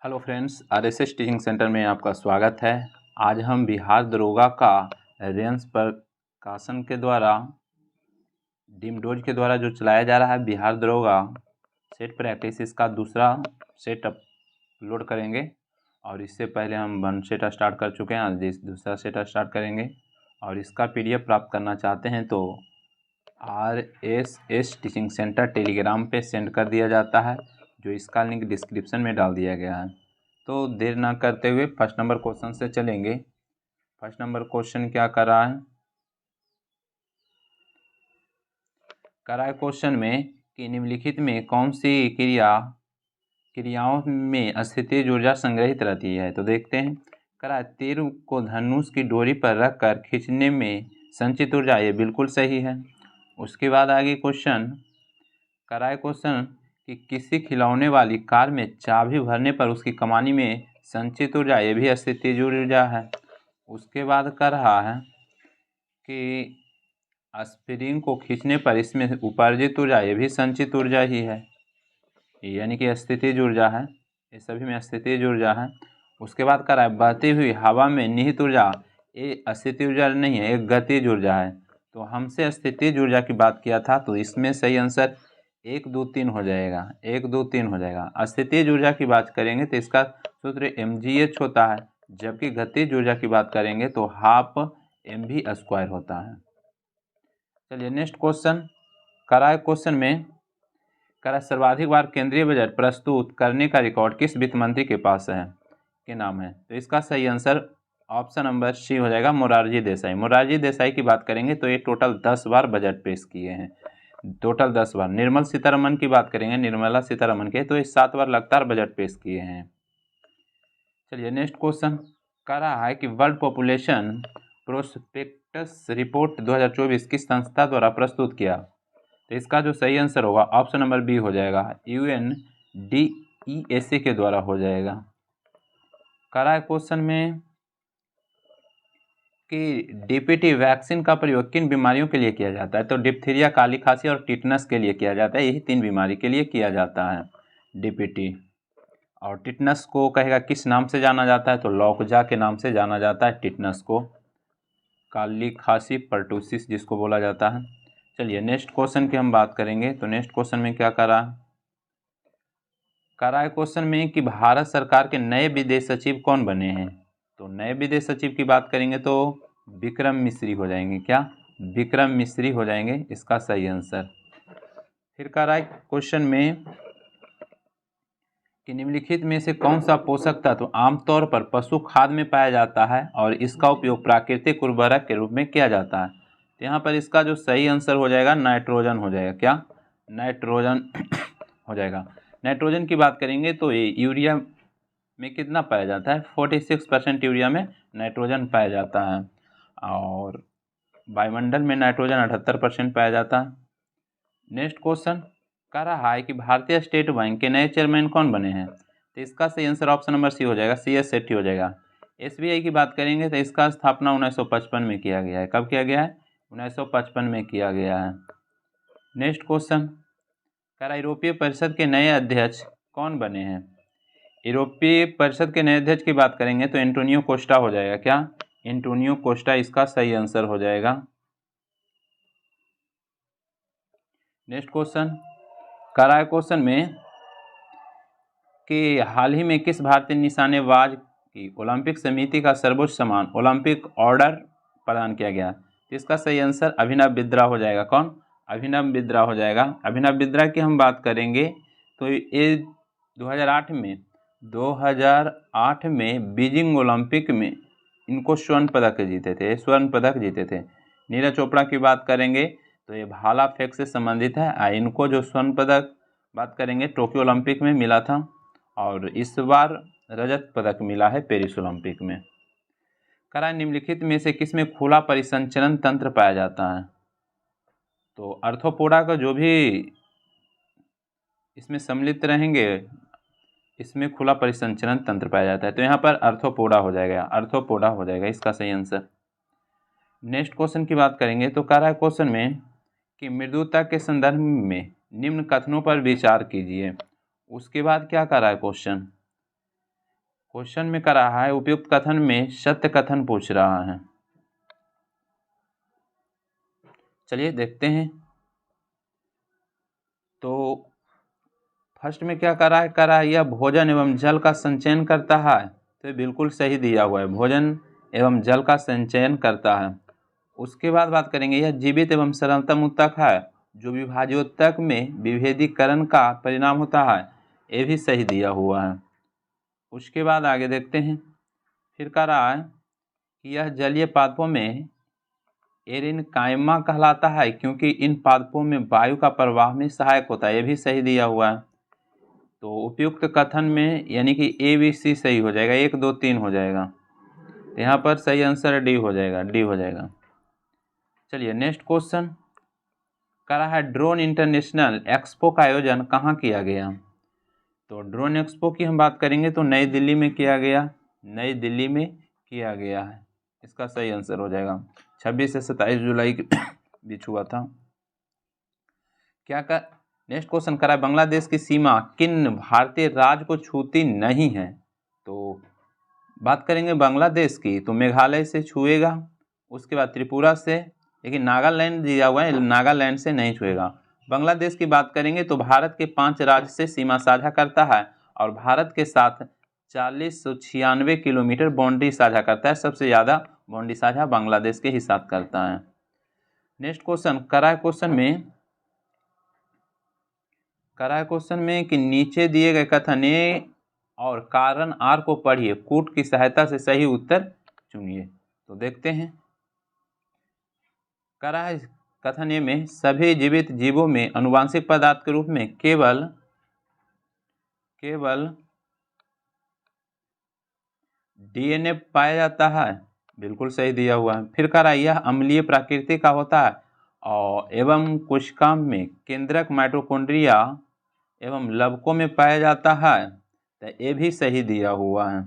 Hello friends, RSS teaching centre में आपका स्वागत है। आज हम बिहार दरोगा का रेंस प्रकाशन के द्वारा डिमडोज के द्वारा जो चलाया जा रहा है बिहार दरोगा सेट प्रैक्टिस, इसका दूसरा सेट अपलोड करेंगे। और इससे पहले हम वन सेट स्टार्ट कर चुके हैं, आज दूसरा सेट स्टार्ट करेंगे। और इसका पीडीएफ प्राप्त करना चाहते हैं तो आरएसएस टीचिंग सेंटर टेलीग्राम पे सेंड कर दिया जाता है, जो इसका लिंक डिस्क्रिप्शन में डाल दिया गया है। तो देर ना करते हुए फर्स्ट नंबर क्वेश्चन से चलेंगे। फर्स्ट नंबर क्वेश्चन क्या कर रहा है क्वेश्चन में कि निम्नलिखित में कौन सी क्रियाओं में स्थितिज ऊर्जा संग्रहित रहती है। तो देखते हैं। तीर को धनुष की डोरी पर रखकर खींचने में संचित ऊर्जा, ये बिल्कुल सही है। उसके बाद आगे क्वेश्चन कि किसी खिलौने वाली कार में चाबी भरने पर उसकी कमानी में संचित ऊर्जा, ये भी स्थितिज ऊर्जा है। उसके बाद कर रहा है कि स्प्रिंग को खींचने पर इसमें उपार्जित ऊर्जा, ये भी संचित ऊर्जा ही है, यानी कि स्थितिज ऊर्जा है। ये सभी में स्थितिज ऊर्जा है। उसके बाद कर रहा है बहती हुई हवा में निहित ऊर्जा, ये स्थितिज ऊर्जा नहीं है, एक गतिज ऊर्जा है। तो हमसे स्थितिज ऊर्जा की बात किया था, तो इसमें सही आंसर 1 2 3 हो जाएगा, 1 2 3 हो जाएगा। स्थितिज ऊर्जा की बात करेंगे तो इसका सूत्र mgh होता है, जबकि गतिज ऊर्जा की बात करेंगे तो हाफ mv² होता है। चलिए नेक्स्ट क्वेश्चन। क्वेश्चन में सर्वाधिक बार केंद्रीय बजट प्रस्तुत करने का रिकॉर्ड किस वित्त मंत्री के पास है, के नाम है। तो इसका सही आंसर ऑप्शन नंबर सी हो जाएगा, मोरारजी देसाई। मोरारजी देसाई की बात करेंगे तो ये टोटल 10 बार बजट पेश किए हैं, टोटल 10 बार। निर्मला सीतारमन की बात करेंगे, निर्मला सीतारमन के, तो ये 7 बार लगातार बजट पेश किए हैं। चलिए नेक्स्ट क्वेश्चन। कह रहा है कि वर्ल्ड पॉपुलेशन प्रोस्पेक्टस रिपोर्ट 2024 किस संस्था द्वारा प्रस्तुत किया। तो इसका जो सही आंसर होगा ऑप्शन नंबर बी हो जाएगा, UNDESA के द्वारा हो जाएगा। क्वेश्चन में कि डीपीटी वैक्सीन का प्रयोग किन बीमारियों के लिए किया जाता है। तो डिप्थीरिया, काली खांसी और टिटनस के लिए किया जाता है, यही 3 बीमारी के लिए किया जाता है डीपीटी। और टिटनस को कहेगा किस नाम से जाना जाता है, तो लॉकजा के नाम से जाना जाता है टिटनस को। काली खांसी पर्टूसिस जिसको बोला जाता है। चलिए नेक्स्ट क्वेश्चन की हम बात करेंगे। तो नेक्स्ट क्वेश्चन में क्या करा है क्वेश्चन में कि भारत सरकार के नए विदेश सचिव कौन बने हैं। तो नए विदेश सचिव की बात करेंगे तो विक्रम मिश्री हो जाएंगे। क्या विक्रम मिश्री हो जाएंगे इसका सही आंसर। फिर क्वेश्चन में कि निम्नलिखित में से कौन सा पोषक तत्व आमतौर पर पशु खाद में पाया जाता है और इसका उपयोग प्राकृतिक उर्वरक के रूप में किया जाता है। तो यहाँ पर इसका जो सही आंसर हो जाएगा नाइट्रोजन हो जाएगा। क्या नाइट्रोजन हो जाएगा। नाइट्रोजन की बात करेंगे तो ये यूरिया में कितना पाया जाता है, 46% यूरिया में नाइट्रोजन पाया जाता है, और वायुमंडल में नाइट्रोजन 78% पाया जाता है। नेक्स्ट क्वेश्चन कह रहा है कि भारतीय स्टेट बैंक के नए चेयरमैन कौन बने हैं। तो इसका सही आंसर ऑप्शन नंबर सी हो जाएगा, CS सेठी हो जाएगा। SBI की बात करेंगे तो इसका स्थापना 1955 में किया गया है। कब किया गया है, 1955 में किया गया है। नेक्स्ट क्वेश्चन कह रहा यूरोपीय परिषद के नए अध्यक्ष कौन बने हैं। यूरोपीय परिषद के नए अध्यक्ष की बात करेंगे तो एंटोनियो कोस्टा हो जाएगा। क्या एंटोनियो कोस्टा इसका सही आंसर हो जाएगा। नेक्स्ट क्वेश्चन कह रहा है क्वेश्चन में कि हाल ही में किस भारतीय निशानेबाज की ओलंपिक समिति का सर्वोच्च सम्मान ओलंपिक ऑर्डर प्रदान किया गया। इसका सही आंसर अभिनव बिंद्रा हो जाएगा। कौन, अभिनव बिंद्रा हो जाएगा। अभिनव बिंद्रा की हम बात करेंगे तो ये 2008 में बीजिंग ओलंपिक में इनको स्वर्ण पदक जीते थे। नीरज चोपड़ा की बात करेंगे तो ये भाला फेंक से संबंधित है। इनको जो स्वर्ण पदक बात करेंगे टोक्यो ओलंपिक में मिला था, और इस बार रजत पदक मिला है पेरिस ओलंपिक में। निम्नलिखित में से किसमें खुला परिसंचरण तंत्र पाया जाता है। तो अर्थोपोडा का जो भी इसमें सम्मिलित रहेंगे इसमें खुला परिसंचरण तंत्र पाया जाता है। तो यहाँ पर अर्थोपोडा हो जाएगा इसका सही आंसर। नेक्स्ट क्वेश्चन की बात करेंगे तो क्वेश्चन में कि मृदुता के संदर्भ में निम्न कथनों पर विचार कीजिए। उसके बाद क्या कर रहा है क्वेश्चन क्वेश्चन में कर रहा है उपयुक्त कथन में सत्य कथन पूछ रहा है। चलिए देखते हैं। तो फर्स्ट में क्या कर रहा है यह भोजन एवं जल का संचयन करता है, तो ये बिल्कुल सही दिया हुआ है, भोजन एवं जल का संचयन करता है। उसके बाद बात करेंगे यह जीवित एवं सरलतम ऊतक है, जो विभाज्योतक में विभेदीकरण का परिणाम होता है, ये भी सही दिया हुआ है। उसके बाद आगे देखते हैं। फिर कह रहा है कि यह जलीय पादपों में एरिनकाइमा कहलाता है, क्योंकि इन पादपों में वायु का प्रवाह में सहायक होता है, ये भी सही दिया हुआ है। तो उपयुक्त कथन में यानी कि ए बी सी सही हो जाएगा, 1 2 3 हो जाएगा। यहाँ पर सही आंसर डी हो जाएगा, डी हो जाएगा। चलिए नेक्स्ट क्वेश्चन कर रहा है ड्रोन इंटरनेशनल एक्सपो का आयोजन कहाँ किया गया। तो ड्रोन एक्सपो की हम बात करेंगे तो नई दिल्ली में किया गया, नई दिल्ली में किया गया है, इसका सही आंसर हो जाएगा। 26 से 27 जुलाई के बीच हुआ था। क्या का नेक्स्ट क्वेश्चन करा है बांग्लादेश की सीमा किन भारतीय राज्य को छूती नहीं है। तो बात करेंगे बांग्लादेश की तो मेघालय से छुएगा, उसके बाद त्रिपुरा से, लेकिन नागालैंड दिया हुआ है, नागालैंड से नहीं छुएगा। बांग्लादेश की बात करेंगे तो भारत के 5 राज्य से सीमा साझा करता है और भारत के साथ 4096 किलोमीटर बाउंड्री साझा करता है, सबसे ज़्यादा बाउंड्री साझा बांग्लादेश के ही साथ करता है। नेक्स्ट क्वेश्चन करा क्वेश्चन में कि नीचे दिए गए कथन ए और कारण आर को पढ़िए, कूट की सहायता से सही उत्तर चुनिए। तो देखते हैं। करा है कथन ए में सभी जीवित जीवों में अनुवांशिक पदार्थ के रूप में केवल डीएनए पाया जाता है, बिल्कुल सही दिया हुआ है। फिर कह रहा है यह अम्लीय प्रकृति का होता है और एवं कोशिका में केंद्रक माइटोकॉन्ड्रिया एवं लवकों में पाया जाता है, तो ये भी सही दिया हुआ है।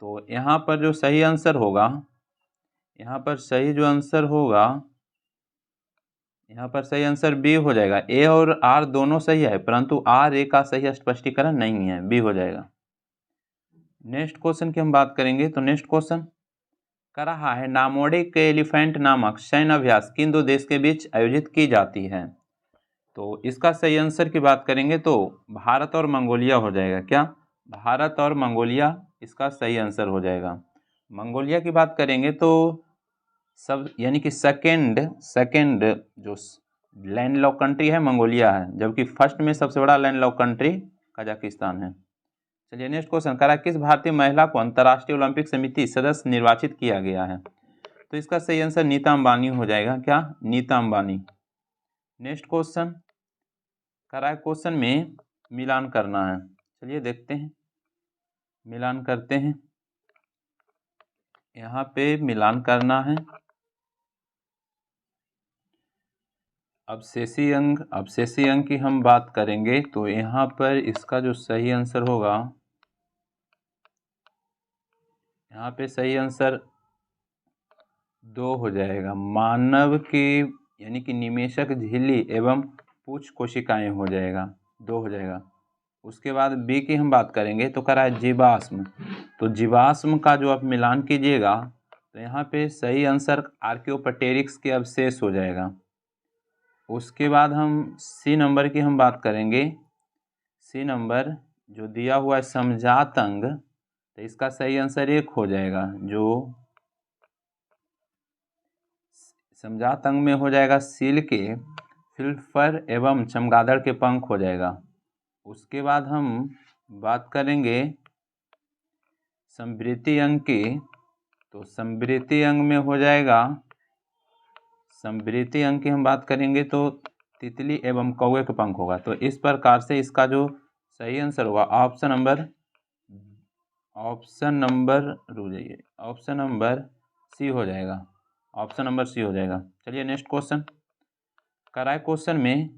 तो यहाँ पर जो सही आंसर होगा, यहाँ पर सही जो आंसर होगा, यहाँ पर सही आंसर बी हो जाएगा। ए और आर दोनों सही है, परंतु आर ए का सही स्पष्टीकरण नहीं है, बी हो जाएगा। नेक्स्ट क्वेश्चन की हम बात करेंगे तो नेक्स्ट क्वेश्चन कर रहा है नामोडिक एलिफेंट नामक सैन्य अभ्यास किन 2 देश के बीच आयोजित की जाती है। तो इसका सही आंसर की बात करेंगे तो भारत और मंगोलिया हो जाएगा। क्या भारत और मंगोलिया इसका सही आंसर हो जाएगा। मंगोलिया की बात करेंगे तो सब यानी कि सेकंड जो लैंडलॉक कंट्री है मंगोलिया है, जबकि फर्स्ट में सबसे बड़ा लैंडलॉक कंट्री कजाकिस्तान है। चलिए नेक्स्ट क्वेश्चन करा किस भारतीय महिला को अंतर्राष्ट्रीय ओलंपिक समिति सदस्य निर्वाचित किया गया है। तो इसका सही आंसर नीता अंबानी हो जाएगा। क्या नीता अंबानी। नेक्स्ट क्वेश्चन करा क्वेश्चन में मिलान करना है, चलिए देखते हैं, मिलान करते हैं। यहाँ पे मिलान करना है अवशेषी अंक की हम बात करेंगे तो यहाँ पर इसका जो सही आंसर होगा, यहाँ पे सही आंसर 2 हो जाएगा। मानव की यानी कि निमेशक झिल्ली एवं पूछ कोशिकाएं हो जाएगा, 2 हो जाएगा। उसके बाद बी की हम बात करेंगे तो करा है जीवाश्म। तो जीवाश्म का जो आप मिलान कीजिएगा तो यहाँ पे सही आंसर आर्कियोपटेरिक्स के अवशेष हो जाएगा। उसके बाद हम सी नंबर की हम बात करेंगे। सी नंबर जो दिया हुआ है समझात अंग, तो इसका सही आंसर 1 हो जाएगा। जो समझात अंग में हो जाएगा सील के फिल्फर एवं चमगादड़ के पंख हो जाएगा। उसके बाद हम बात करेंगे समृद्धि अंग की, तो समृद्धि अंग में हो जाएगा, समृद्धि अंग की हम बात करेंगे तो तितली एवं कौवे के पंख होगा। तो इस प्रकार से इसका जो सही आंसर होगा ऑप्शन नंबर सी हो जाएगा, ऑप्शन नंबर सी हो जाएगा। चलिए नेक्स्ट क्वेश्चन कराए क्वेश्चन में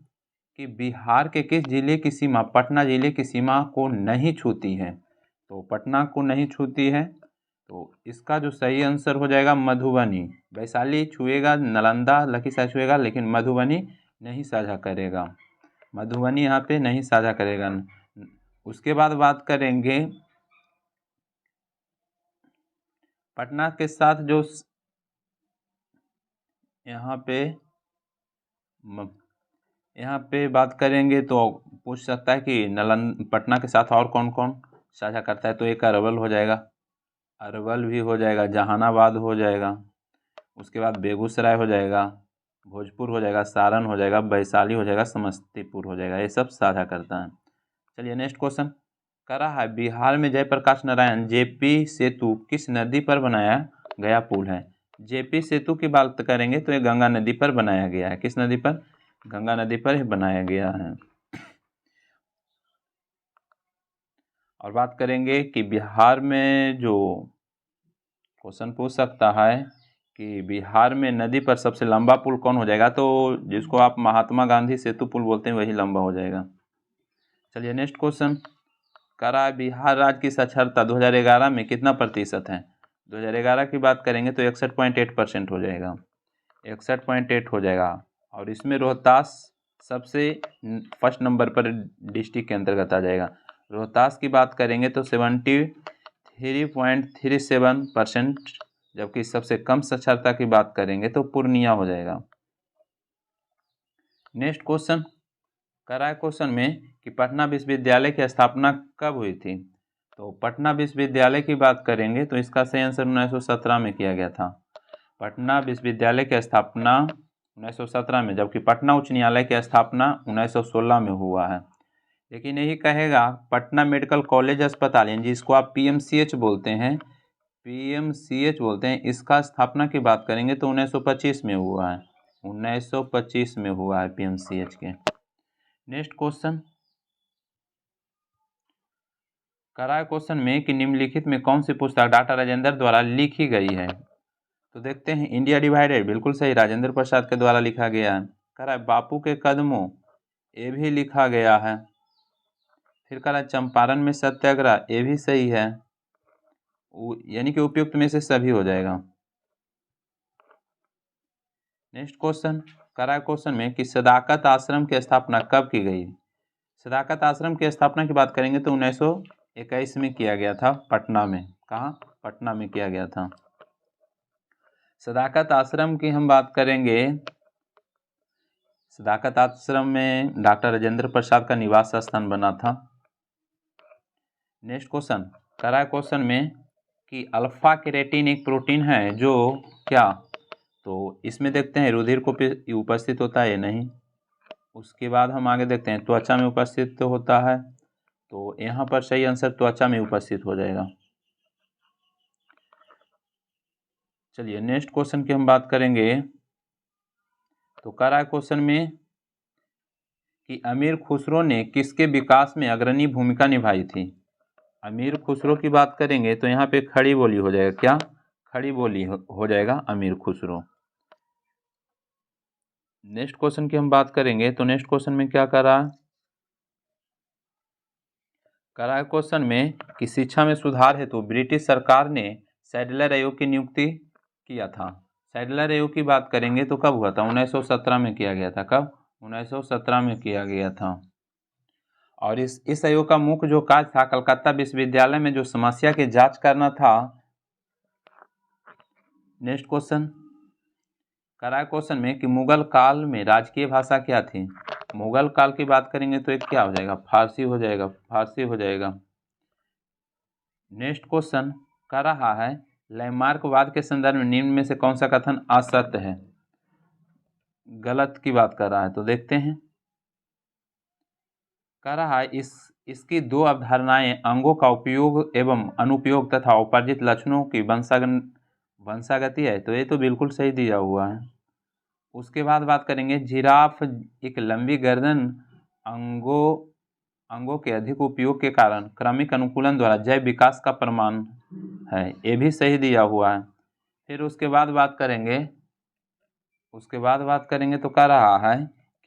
कि बिहार के किस जिले की सीमा पटना जिले की सीमा को नहीं छूती है। तो पटना को नहीं छूती है, तो इसका जो सही आंसर हो जाएगा मधुबनी। वैशाली छुएगा, नालंदा लखीसराय छुएगा, लेकिन मधुबनी नहीं साझा करेगा, मधुबनी यहाँ पे नहीं साझा करेगा। उसके बाद बात करेंगे पटना के साथ जो यहाँ पे बात करेंगे तो पूछ सकता है कि पटना के साथ और कौन कौन साझा करता है, तो एक अरवल हो जाएगा, अरवल भी हो जाएगा, जहानाबाद हो जाएगा, उसके बाद बेगूसराय हो जाएगा, भोजपुर हो जाएगा, सारण हो जाएगा, वैशाली हो जाएगा, समस्तीपुर हो जाएगा, ये सब साझा करता है। चलिए नेक्स्ट क्वेश्चन करा है, बिहार में जयप्रकाश नारायण जेपी सेतु किस नदी पर बनाया गया पुल है। जेपी सेतु की बात करेंगे तो ये गंगा नदी पर बनाया गया है। किस नदी पर? गंगा नदी पर ही बनाया गया है। और बात करेंगे कि बिहार में जो क्वेश्चन पूछ सकता है कि बिहार में नदी पर सबसे लंबा पुल कौन हो जाएगा, तो जिसको आप महात्मा गांधी सेतु पुल बोलते हैं वही लंबा हो जाएगा। चलिए नेक्स्ट क्वेश्चन करा, बिहार राज्य की साक्षरता 2011 में कितना प्रतिशत है। 2011 की बात करेंगे तो 61.8% हो जाएगा, 61.8 हो जाएगा। और इसमें रोहतास सबसे फर्स्ट नंबर पर डिस्ट्रिक्ट के अंतर्गत आ जाएगा। रोहतास की बात करेंगे तो 73.37%, जबकि सबसे कम साक्षरता की बात करेंगे तो पूर्णिया हो जाएगा। नेक्स्ट क्वेश्चन करा है क्वेश्चन में कि पटना विश्वविद्यालय की स्थापना कब हुई थी। तो पटना विश्वविद्यालय की बात करेंगे तो इसका सही आंसर 1917 में किया गया था। पटना विश्वविद्यालय की स्थापना 1917 में, जबकि पटना उच्च न्यायालय की स्थापना 1916 में हुआ है। लेकिन यही कहेगा पटना मेडिकल कॉलेज अस्पताल, यानी जिसको आप पीएमसीएच बोलते हैं, पीएमसीएच बोलते हैं, इसका स्थापना की बात करेंगे तो 1925 में हुआ है, 1925 में हुआ है पीएमसीएच के। नेक्स्ट क्वेश्चन करा क्वेश्चन में कि निम्नलिखित में कौन सी पुस्तक डॉक्टर राजेंद्र द्वारा लिखी गई है। तो देखते हैं, इंडिया डिवाइडेड बिल्कुल सही, राजेंद्र प्रसाद के द्वारा लिखा गया है। करा बापू के कदमों, ये भी लिखा गया है। फिर करा चंपारण में सत्याग्रह, ये भी सही है, यानी कि उपयुक्त में से सभी हो जाएगा। नेक्स्ट क्वेश्चन करा क्वेश्चन में कि सदाकत आश्रम की स्थापना कब की गई। सदाकत आश्रम की स्थापना की बात करेंगे तो 1921 में किया गया था, पटना में। कहाँ? पटना में किया गया था। सदाकत आश्रम की हम बात करेंगे, सदाकत आश्रम में डॉक्टर राजेंद्र प्रसाद का निवास स्थान बना था। नेक्स्ट क्वेश्चन करा क्वेश्चन में कि अल्फा केराटिन एक प्रोटीन है जो क्या, तो इसमें देखते हैं रुधिर को उपस्थित होता है या नहीं। उसके बाद हम आगे देखते हैं त्वचा में उपस्थित तो होता है, तो यहाँ पर सही आंसर त्वचा में उपस्थित हो जाएगा। चलिए नेक्स्ट क्वेश्चन की हम बात करेंगे, तो करा क्वेश्चन में कि अमीर खुसरो ने किसके विकास में अग्रणी भूमिका निभाई थी। अमीर खुसरो की बात करेंगे तो यहाँ पे खड़ी बोली हो जाएगा, क्या? खड़ी बोली हो जाएगा अमीर खुसरो। नेक्स्ट क्वेश्चन की हम बात करेंगे तो नेक्स्ट क्वेश्चन में क्या करा क्वेश्चन में कि शिक्षा में सुधार हेतु ब्रिटिश सरकार ने सैडलर आयोग की नियुक्ति किया था। सैडलर आयोग की बात करेंगे तो कब हुआ था? 1917 में किया गया था। कब? 1917 में किया गया था। और इस आयोग का मुख्य जो कार्य था कलकत्ता विश्वविद्यालय में जो समस्या की जांच करना था। नेक्स्ट क्वेश्चन करा क्वेश्चन में कि मुगल काल में राजकीय भाषा क्या थी। मुगल काल की बात करेंगे तो एक क्या हो जाएगा? फारसी हो जाएगा, फारसी हो जाएगा। नेक्स्ट क्वेश्चन कर रहा है लैंडमार्कवाद के संदर्भ में निम्न में से कौन सा कथन असत्य है, गलत की बात कर रहा है। तो देखते हैं, कह रहा है इसकी दो अवधारणाएं अंगों का उपयोग एवं अनुपयोग तथा उपार्जित लक्षणों की वंशागति है, तो ये तो बिल्कुल सही दिया हुआ है। उसके बाद बात करेंगे जिराफ एक लंबी गर्दन अंगों के अधिक उपयोग के कारण क्रमिक अनुकूलन द्वारा जैव विकास का प्रमाण है, ये भी सही दिया हुआ है। फिर उसके बाद बात करेंगे तो कह रहा है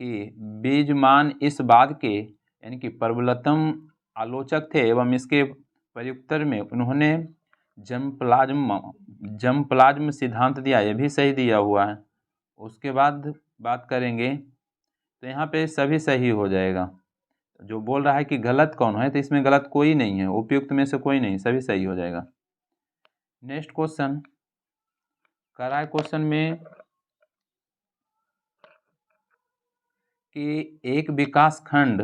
कि बीजमान इस बात के यानी कि प्रबलतम आलोचक थे एवं इसके प्रयुक्तर में उन्होंने जमप्लाज्म सिद्धांत दिया, ये भी सही दिया हुआ है। उसके बाद बात करेंगे तो यहाँ पे सभी सही हो जाएगा। जो बोल रहा है कि गलत कौन है, तो इसमें गलत कोई नहीं है, उपयुक्त में से कोई नहीं, सभी सही हो जाएगा। नेक्स्ट क्वेश्चन कर रहा है क्वेश्चन में कि एक विकास खंड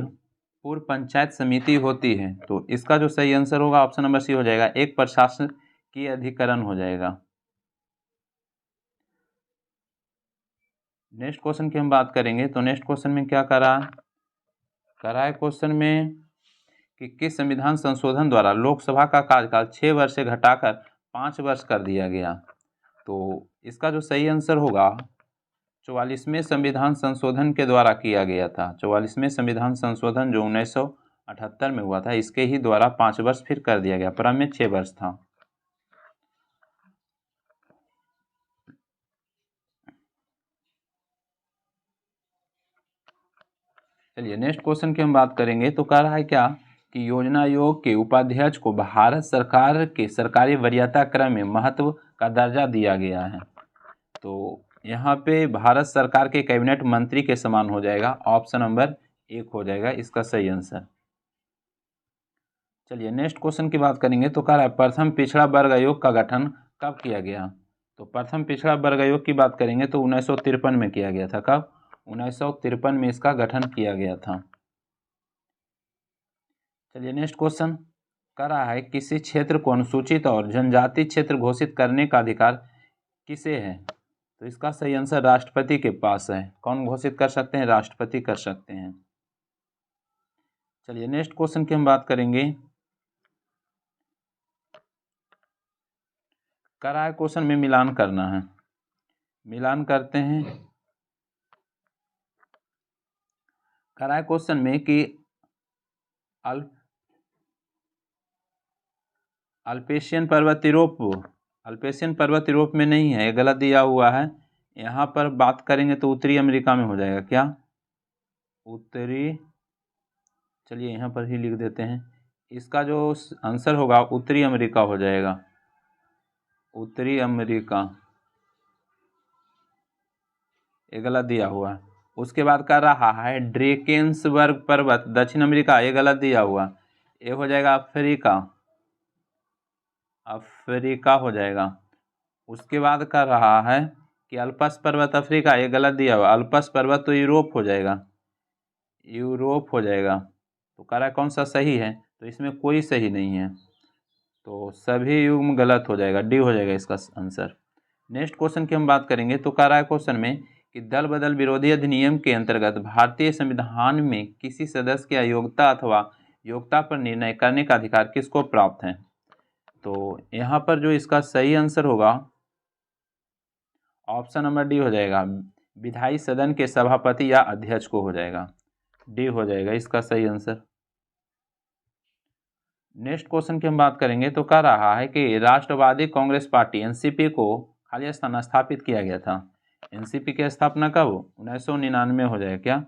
पूर्व पंचायत समिति होती है, तो इसका जो सही आंसर होगा ऑप्शन नंबर सी हो जाएगा, एक प्रशासकीय अधिकरण हो जाएगा। नेक्स्ट क्वेश्चन की हम बात करेंगे तो नेक्स्ट क्वेश्चन में क्या करा है क्वेश्चन में कि किस संविधान संशोधन द्वारा लोकसभा का कार्यकाल 6 वर्ष से घटाकर 5 वर्ष कर दिया गया। तो इसका जो सही आंसर होगा 44वें संविधान संशोधन के द्वारा किया गया था। 44वें संविधान संशोधन जो 1978 में हुआ था, इसके ही द्वारा 5 वर्ष फिर कर दिया गया, प्रारंभ में 6 वर्ष था। चलिए नेक्स्ट क्वेश्चन की हम बात करेंगे तो कह रहा है क्या कि योजना आयोग के उपाध्यक्ष को भारत सरकार के सरकारी वरीयता क्रम में महत्व का दर्जा दिया गया है। तो यहाँ पे भारत सरकार के कैबिनेट मंत्री के समान हो जाएगा, ऑप्शन नंबर 1 हो जाएगा इसका सही आंसर। चलिए नेक्स्ट क्वेश्चन की बात करेंगे तो कह रहा है प्रथम पिछड़ा वर्ग आयोग का गठन कब किया गया। तो प्रथम पिछड़ा वर्ग आयोग की बात करेंगे तो 1953 में किया गया था। कब? 1953 में इसका गठन किया गया था। चलिए नेक्स्ट क्वेश्चन कर रहा है किसी क्षेत्र को अनुसूचित और जनजाति क्षेत्र घोषित करने का अधिकार किसे है। तो इसका सही आंसर राष्ट्रपति के पास है। कौन घोषित कर सकते हैं? राष्ट्रपति कर सकते हैं। चलिए नेक्स्ट क्वेश्चन की हम बात करेंगे। कर रहा है क्वेश्चन में मिलान करना है, मिलान करते हैं। कर रहा है क्वेश्चन में कि अल्पेशियन पर्वत यूरोप में नहीं है, ये गलत दिया हुआ है। यहाँ पर बात करेंगे तो उत्तरी अमेरिका में हो जाएगा। क्या? उत्तरी, चलिए यहाँ पर ही लिख देते हैं, इसका जो आंसर होगा उत्तरी अमेरिका हो जाएगा, उत्तरी अमेरिका, ये गलत दिया हुआ है। उसके बाद कर रहा है ड्रेकेंसबर्ग पर्वत दक्षिण अमेरिका, ये गलत दिया हुआ, ये हो जाएगा अफ्रीका, अफ्रीका हो जाएगा। उसके बाद कर रहा है कि अल्पस पर्वत अफ्रीका, ये गलत दिया हुआ, अल्पस पर्वत तो यूरोप हो जाएगा, यूरोप हो जाएगा। तो कह रहा है कौन सा सही है, तो इसमें कोई सही नहीं है, तो सभी युग्म गलत हो जाएगा, डी हो जाएगा इसका आंसर। नेक्स्ट क्वेश्चन की हम बात करेंगे तो कह रहा है क्वेश्चन में कि दल बदल विरोधी अधिनियम के अंतर्गत भारतीय संविधान में किसी सदस्य की अयोग्यता अथवा योग्यता पर निर्णय करने का अधिकार किसको प्राप्त है। तो यहाँ पर जो इसका सही आंसर होगा ऑप्शन नंबर डी हो जाएगा, विधायी सदन के सभापति या अध्यक्ष को हो जाएगा, डी हो जाएगा इसका सही आंसर। नेक्स्ट क्वेश्चन की हम बात करेंगे तो कह रहा है कि राष्ट्रवादी कांग्रेस पार्टी एनसीपी को खाली स्थान स्थापित किया गया था। एनसीपी की स्थापना कब? 1999 हो जाएगा। क्या?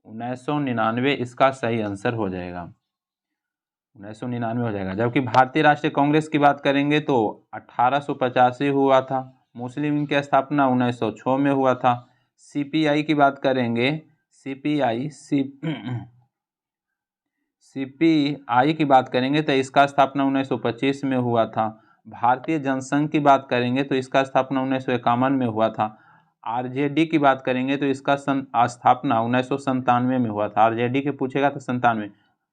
1999 इसका सही आंसर हो जाएगा, 1999 हो जाएगा। जबकि भारतीय राष्ट्रीय कांग्रेस की बात करेंगे तो 1885 हुआ था। मुस्लिम लीग की स्थापना 1906 में हुआ था। सीपीआई की बात करेंगे, सीपीआई की बात करेंगे तो इसका स्थापना 1925 में हुआ था। भारतीय जनसंघ की बात करेंगे तो इसका स्थापना 1951 में हुआ था। आरजेडी की बात करेंगे तो इसका स्थापना 1997 में हुआ था। आरजेडी के पूछेगा तो 97,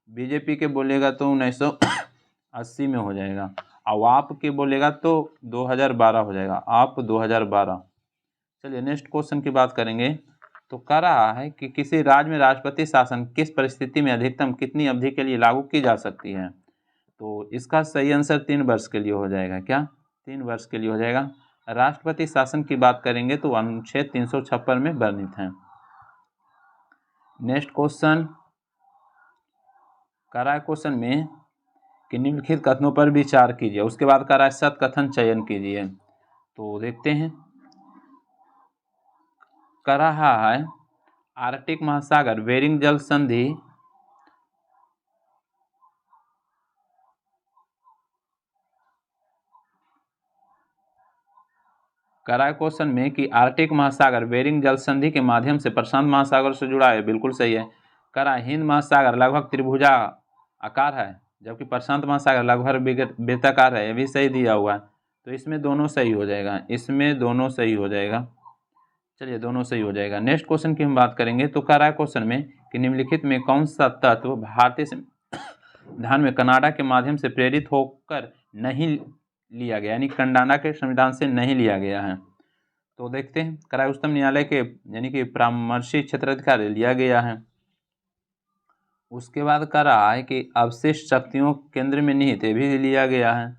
बीजेपी के बोलेगा तो 1980 में हो जाएगा, और आप के बोलेगा तो 2012 हो जाएगा, आप 2012। चलिए नेक्स्ट क्वेश्चन की बात करेंगे तो कह रहा है कि किसी राज्य में राष्ट्रपति शासन किस परिस्थिति में अधिकतम कितनी अवधि के लिए लागू की जा सकती है। तो इसका सही आंसर 3 वर्ष के लिए हो जाएगा। क्या? 3 वर्ष के लिए हो जाएगा। राष्ट्रपति शासन की बात करेंगे तो अनुच्छेद 356 में वर्णित है। नेक्स्ट क्वेश्चन कह रहा है क्वेश्चन में कि निम्नलिखित कथनों पर विचार कीजिए, उसके बाद कह रहा है सत कथन चयन कीजिए। तो देखते हैं। कह रहा है आर्कटिक महासागर बेरिंग जल संधि कह रहा है क्वेश्चन में कि आर्कटिक महासागर बेरिंग जल संधि के माध्यम से प्रशांत महासागर से जुड़ा है, बिल्कुल सही है। कह रहा है हिंद महासागर लगभग त्रिभुजा आकार है, जबकि प्रशांत महासागर लगभग वृत्ताकार है, ये भी सही दिया हुआ है। तो इसमें दोनों सही हो जाएगा, इसमें दोनों सही हो जाएगा। चलिए दोनों सही हो जाएगा। नेक्स्ट क्वेश्चन की हम बात करेंगे तो कह रहा है क्वेश्चन में कि निम्नलिखित में कौन सा तत्व भारतीय संविधान में कनाडा के माध्यम से प्रेरित होकर नहीं लिया गया, यानी कनाडा के संविधान से नहीं लिया गया है। तो देखते हैं, कह रहा है उच्चतम न्यायालय के यानी कि परामर्शी क्षेत्राधिकार लिया गया है। उसके बाद कह रहा है कि अवशिष्ट शक्तियों केंद्र में निहित, ये भी लिया गया है।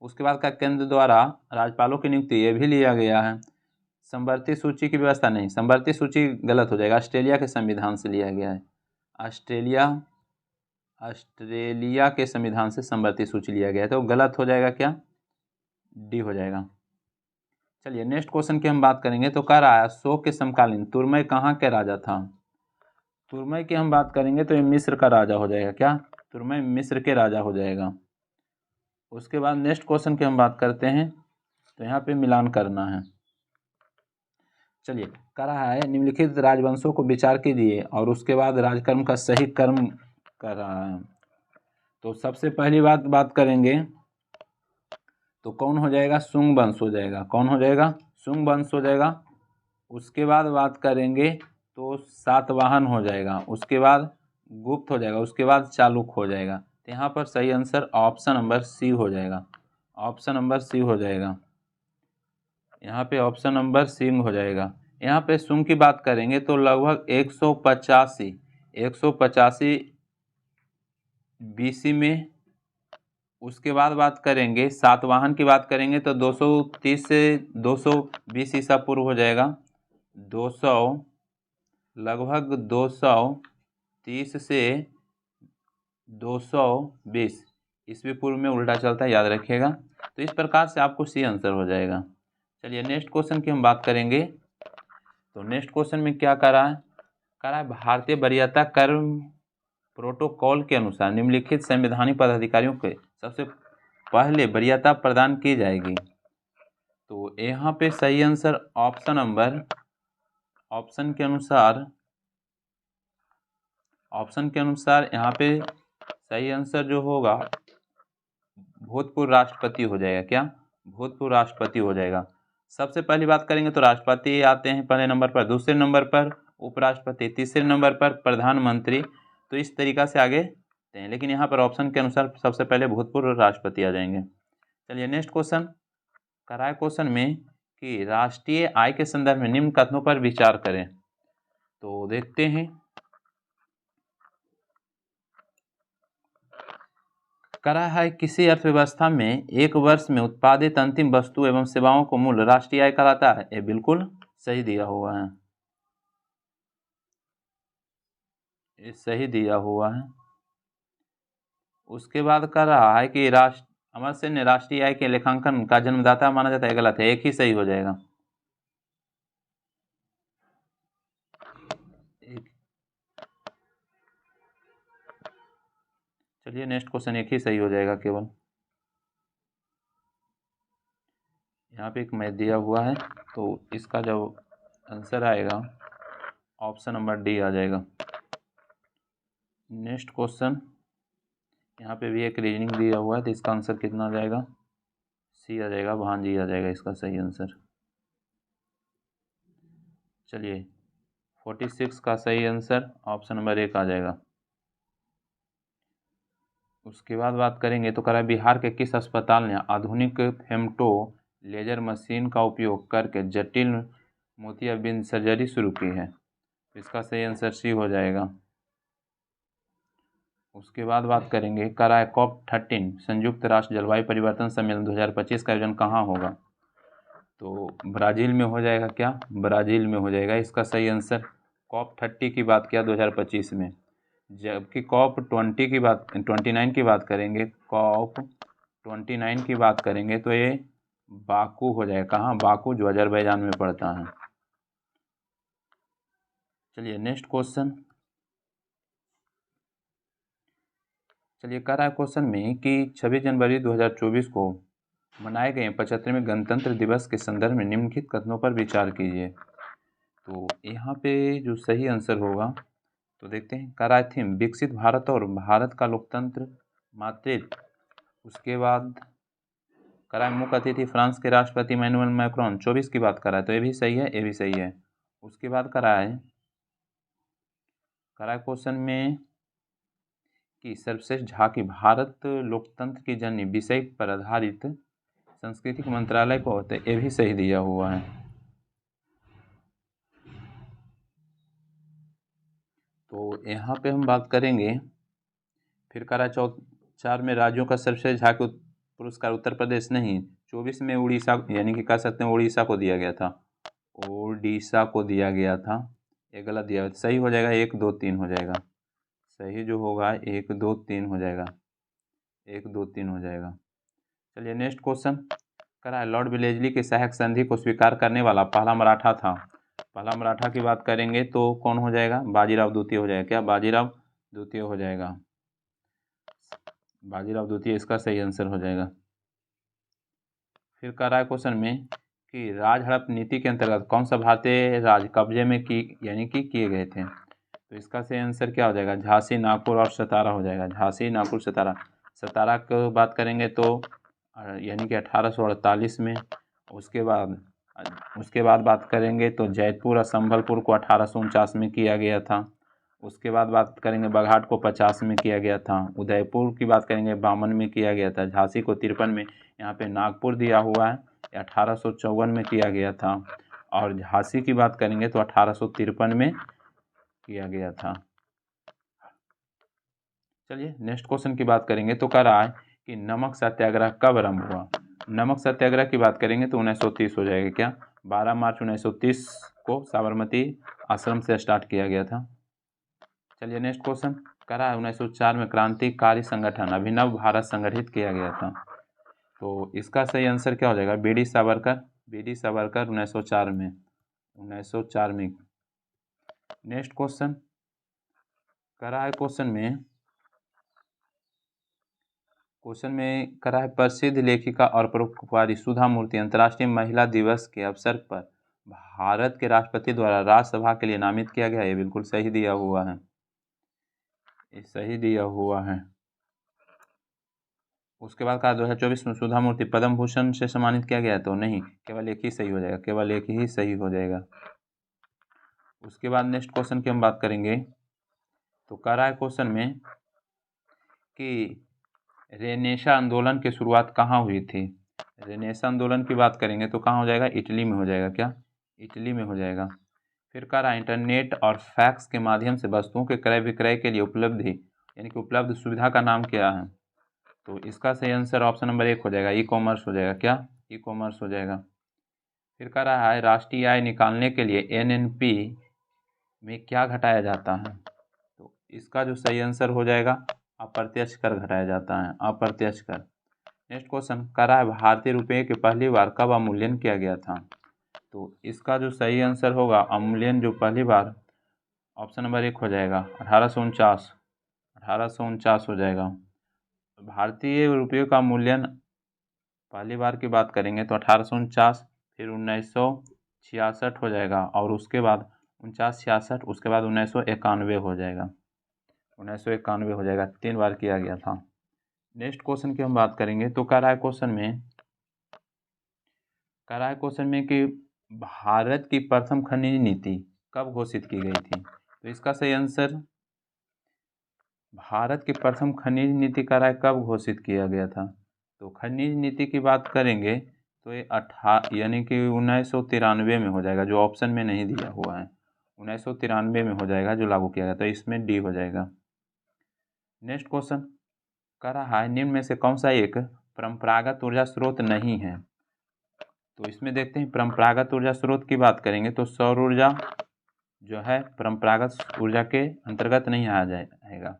उसके बाद का केंद्र द्वारा राज्यपालों की नियुक्ति, ये भी लिया गया है। संवर्ती सूची की व्यवस्था नहीं, संवर्ती सूची गलत हो जाएगा, ऑस्ट्रेलिया के संविधान से लिया गया है। ऑस्ट्रेलिया के संविधान से संवर्ती सूची लिया गया है, तो गलत हो जाएगा, क्या डी हो जाएगा। चलिए नेक्स्ट क्वेश्चन की हम बात करेंगे तो कह रहा है अशोक के समकालीन तुर्मय कहाँ के राजा था। तुर्मय की हम बात करेंगे तो ये मिस्र का राजा हो जाएगा, क्या तुर्मय मिस्र के राजा हो जाएगा। उसके बाद नेक्स्ट क्वेश्चन की हम बात करते हैं तो यहाँ पे मिलान करना है। चलिए कह रहा है निम्नलिखित राजवंशों को विचार कीजिए और उसके बाद राजकर्म का सही कर्म कर रहा है। तो सबसे पहली बात करेंगे तो कौन हो जाएगा, शुंग वंश हो जाएगा। कौन हो जाएगा, शुंग वंश हो जाएगा। उसके बाद बात करेंगे तो सातवाहन हो जाएगा। उसके बाद गुप्त हो जाएगा। उसके बाद चालुक्य हो जाएगा। तो यहाँ पर सही आंसर ऑप्शन नंबर सी हो जाएगा। ऑप्शन नंबर सी हो जाएगा। यहाँ पे ऑप्शन नंबर सी हो जाएगा। यहाँ पे शुंग की बात करेंगे तो लगभग 185 BC में। उसके बाद बात करेंगे सातवाहन की बात करेंगे तो 230 से 220 ईसा पूर्व हो जाएगा। 200 लगभग 230 से 220 ईस्वी पूर्व में उल्टा चलता है, याद रखिएगा। तो इस प्रकार से आपको सी आंसर हो जाएगा। चलिए नेक्स्ट क्वेश्चन की हम बात करेंगे तो नेक्स्ट क्वेश्चन में क्या कह रहा है भारतीय वरीयता कर प्रोटोकॉल के अनुसार निम्नलिखित संवैधानिक पदाधिकारियों के सबसे पहले वरीयता प्रदान की जाएगी। तो यहाँ पे सही आंसर ऑप्शन के अनुसार यहाँ पे सही आंसर जो होगा भूतपूर्व राष्ट्रपति हो जाएगा। क्या भूतपूर्व राष्ट्रपति हो जाएगा। सबसे पहली बात करेंगे तो राष्ट्रपति आते हैं पहले नंबर पर, दूसरे नंबर पर उपराष्ट्रपति, तीसरे नंबर पर प्रधानमंत्री। तो इस तरीका से आगे हैं, लेकिन यहाँ पर ऑप्शन के अनुसार सबसे पहले भूतपूर्व राष्ट्रपति आ जाएंगे। चलिए नेक्स्ट क्वेश्चन कराए क्वेश्चन में कि राष्ट्रीय आय के संदर्भ में निम्न कथनों पर विचार करें। तो देखते हैं, करा है किसी अर्थव्यवस्था में एक वर्ष में उत्पादित अंतिम वस्तु एवं सेवाओं को मूल्य राष्ट्रीय आय कहलाता है। ये बिल्कुल सही दिया हुआ है, ये सही दिया हुआ है। उसके बाद कह रहा है कि अमर्त्य सेन ने राष्ट्रीय आय के लेखांकन का जन्मदाता माना जाता है। गलत है, एक ही सही हो जाएगा। चलिए नेक्स्ट क्वेश्चन एक ही सही हो जाएगा केवल। यहाँ पे एक मैथ दिया हुआ है तो इसका जो आंसर आएगा ऑप्शन नंबर डी आ जाएगा। नेक्स्ट क्वेश्चन यहाँ पे भी एक रीजनिंग दिया हुआ है तो इसका आंसर कितना आ जाएगा, सी आ जाएगा, भांजी आ जाएगा इसका सही आंसर। चलिए 46 का सही आंसर ऑप्शन नंबर 1 आ जाएगा। उसके बाद बात करेंगे तो करा बिहार के किस अस्पताल ने आधुनिक फेमटो लेजर मशीन का उपयोग करके जटिल मोतियाबिंद सर्जरी शुरू की है। इसका सही आंसर सी हो जाएगा। उसके बाद बात करेंगे करा COP13 संयुक्त राष्ट्र जलवायु परिवर्तन सम्मेलन 2025 का आयोजन कहाँ होगा। तो ब्राज़ील में हो जाएगा। क्या ब्राज़ील में हो जाएगा इसका सही आंसर। COP30 की बात किया 2025 में, जबकि COP29 की बात करेंगे, COP29 की बात करेंगे तो ये बाकू हो जाएगा। कहाँ बाकू, जो अजरबैजान में पड़ता है। चलिए नेक्स्ट क्वेश्चन, चलिए कह रहा है क्वेश्चन में कि 26 जनवरी 2024 को मनाए गए 75वें गणतंत्र दिवस के संदर्भ में निम्नलिखित कथनों पर विचार कीजिए। तो यहाँ पे जो सही आंसर होगा तो देखते हैं। कह रहा है थीम विकसित भारत और भारत का लोकतंत्र मातृत्व। उसके बाद करा मुख्य अतिथि फ्रांस के राष्ट्रपति इमैनुअल मैक्रोन, 24 की बात करा है, तो ये भी सही है, ये भी सही है। उसके बाद करा है क्वेश्चन में कि सर्वश्रेष्ठ झांकी भारत लोकतंत्र की जननी विषय पर आधारित सांस्कृतिक मंत्रालय को होते, ये भी सही दिया हुआ है। तो यहाँ पे हम बात करेंगे फिर करा 4 में राज्यों का सर्वश्रेष्ठ झांकी पुरस्कार उत्तर प्रदेश नहीं, 24 में उड़ीसा, यानी कि कह सकते हैं उड़ीसा को दिया गया था, ओडिशा को दिया गया था, ये गलत दिया। सही हो जाएगा 1 2 3 हो जाएगा, सही जो होगा 1 2 3 हो जाएगा, 1 2 3 हो जाएगा। चलिए नेक्स्ट क्वेश्चन करा है लॉर्ड वेलेस्ली के सहायक संधि को स्वीकार करने वाला पहला मराठा था। पहला मराठा की बात करेंगे तो कौन हो जाएगा, बाजीराव द्वितीय हो जाएगा। क्या बाजीराव द्वितीय हो जाएगा, बाजीराव द्वितीय इसका सही आंसर हो जाएगा। फिर कह रहा है क्वेश्चन में कि राज हड़प नीति के अंतर्गत कौन सा भारतीय राज कब्जे में यानी कि किए गए थे, तो इसका सही आंसर क्या हो जाएगा, झांसी, नागपुर और सतारा हो जाएगा। झांसी, नागपुर, सतारा। सतारा की बात करेंगे तो यानी कि 1848 में। उसके बाद बात करेंगे तो जयपुर और संबलपुर को 1849 में किया गया था। उसके बाद बात करेंगे बघाट को 50 में किया गया था। उदयपुर की बात करेंगे 52 में किया गया था। झांसी को 53 में। यहाँ पे नागपुर दिया हुआ है, 1854 में किया गया था। और झांसी की बात करेंगे तो 1853 में किया गया था। चलिए नेक्स्ट क्वेश्चन की बात करेंगे तो कह रहा है कि नमक सत्याग्रह कब आरंभ हुआ। नमक सत्याग्रह की बात करेंगे तो 1930 हो जाएगा। क्या 12 मार्च 1930 को साबरमती आश्रम से स्टार्ट किया गया था। चलिए नेक्स्ट क्वेश्चन कह रहा है 1904 में क्रांतिकारी संगठन अभिनव भारत संगठित किया गया था, तो इसका सही आंसर क्या हो जाएगा, बीडी सावरकर। बीडी सावरकर 1904 में, 1904 में। नेक्स्ट क्वेश्चन कह रहा है क्वेश्चन में करा है प्रसिद्ध लेखिका और परोपकारी सुधा मूर्ति अंतर्राष्ट्रीय महिला दिवस के अवसर पर भारत के राष्ट्रपति द्वारा राज्यसभा के लिए नामित किया गया। ये बिल्कुल सही दिया हुआ है, ये सही दिया हुआ है। उसके बाद कहा 2024 में सुधा मूर्ति पद्म भूषण से सम्मानित किया गया, तो नहीं, केवल एक ही सही हो जाएगा, केवल एक ही सही हो जाएगा। उसके बाद नेक्स्ट क्वेश्चन की हम बात करेंगे तो कह रहा है क्वेश्चन में कि रेनेसा आंदोलन की शुरुआत कहाँ हुई थी। रेनेसा आंदोलन की बात करेंगे तो कहाँ हो जाएगा, इटली में हो जाएगा। क्या इटली में हो जाएगा। फिर कह रहा है इंटरनेट और फैक्स के माध्यम से वस्तुओं के क्रय विक्रय के लिए उपलब्धि यानी कि उपलब्ध सुविधा का नाम क्या है, तो इसका सही आंसर ऑप्शन नंबर 1 हो जाएगा, ई कॉमर्स हो जाएगा। क्या ई कॉमर्स हो जाएगा। फिर कह रहा है राष्ट्रीय आय निकालने के लिए एनएनपी में क्या घटाया जाता है, तो इसका जो सही आंसर हो जाएगा अप्रत्यक्ष कर घटाया जाता है, अप्रत्यक्ष कर। नेक्स्ट क्वेश्चन कह रहा है भारतीय रुपये के पहली बार कब अवमूल्यन किया गया था, तो इसका जो सही आंसर होगा अवमूल्यन जो पहली बार ऑप्शन नंबर 1 हो जाएगा, 1849, 1849 हो जाएगा। भारतीय रुपये का मूल्यन पहली बार की बात करेंगे तो 1849, फिर 1966 हो जाएगा, और उसके बाद 49, 66, उसके बाद 1991 हो जाएगा, 1991 हो जाएगा। 3 बार किया गया था। नेक्स्ट क्वेश्चन की हम बात करेंगे तो कह रहा है क्वेश्चन में कि भारत की प्रथम खनिज नीति कब घोषित की गई थी, तो इसका सही आंसर भारत की प्रथम खनिज नीति कह रहा है कब घोषित किया गया था, तो खनिज नीति की बात करेंगे तो ये यानी कि 1993 में हो जाएगा, जो ऑप्शन में नहीं दिया हुआ है। 1993 में हो जाएगा जो लागू किया गया, तो इसमें डी हो जाएगा। नेक्स्ट क्वेश्चन कह रहा है निम्न में से कौन सा एक परंपरागत ऊर्जा स्रोत नहीं है, तो इसमें देखते हैं परंपरागत ऊर्जा स्रोत की बात करेंगे तो सौर ऊर्जा जो है परंपरागत ऊर्जा के अंतर्गत नहीं आ जाएगा,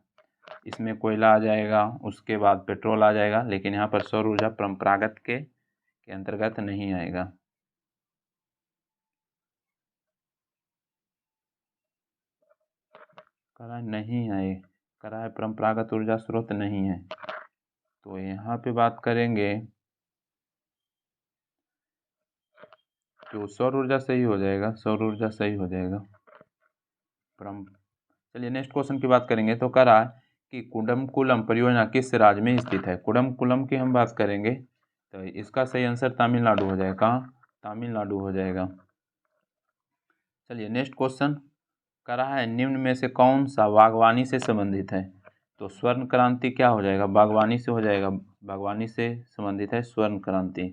इसमें कोयला आ जाएगा, उसके बाद पेट्रोल आ जाएगा, लेकिन यहाँ पर सौर ऊर्जा परंपरागत के अंतर्गत नहीं आएगा। करा नहीं आए, करा है परंपरागत ऊर्जा स्रोत नहीं है, तो यहाँ पे बात करेंगे तो सौर ऊर्जा सही हो जाएगा, सौर ऊर्जा सही हो जाएगा। चलिए नेक्स्ट क्वेश्चन की बात करेंगे तो कह रहा है कि कुडमकुलम परियोजना किस राज्य में स्थित है। कुडमकुलम की हम बात करेंगे तो इसका सही आंसर तमिलनाडु हो जाएगा। कहाँ? तमिलनाडु हो जाएगा। चलिए नेक्स्ट क्वेश्चन कर रहा है, निम्न में से कौन सा बागवानी से संबंधित है? तो स्वर्ण क्रांति क्या हो जाएगा? बागवानी से हो जाएगा। बागवानी से संबंधित है स्वर्ण क्रांति।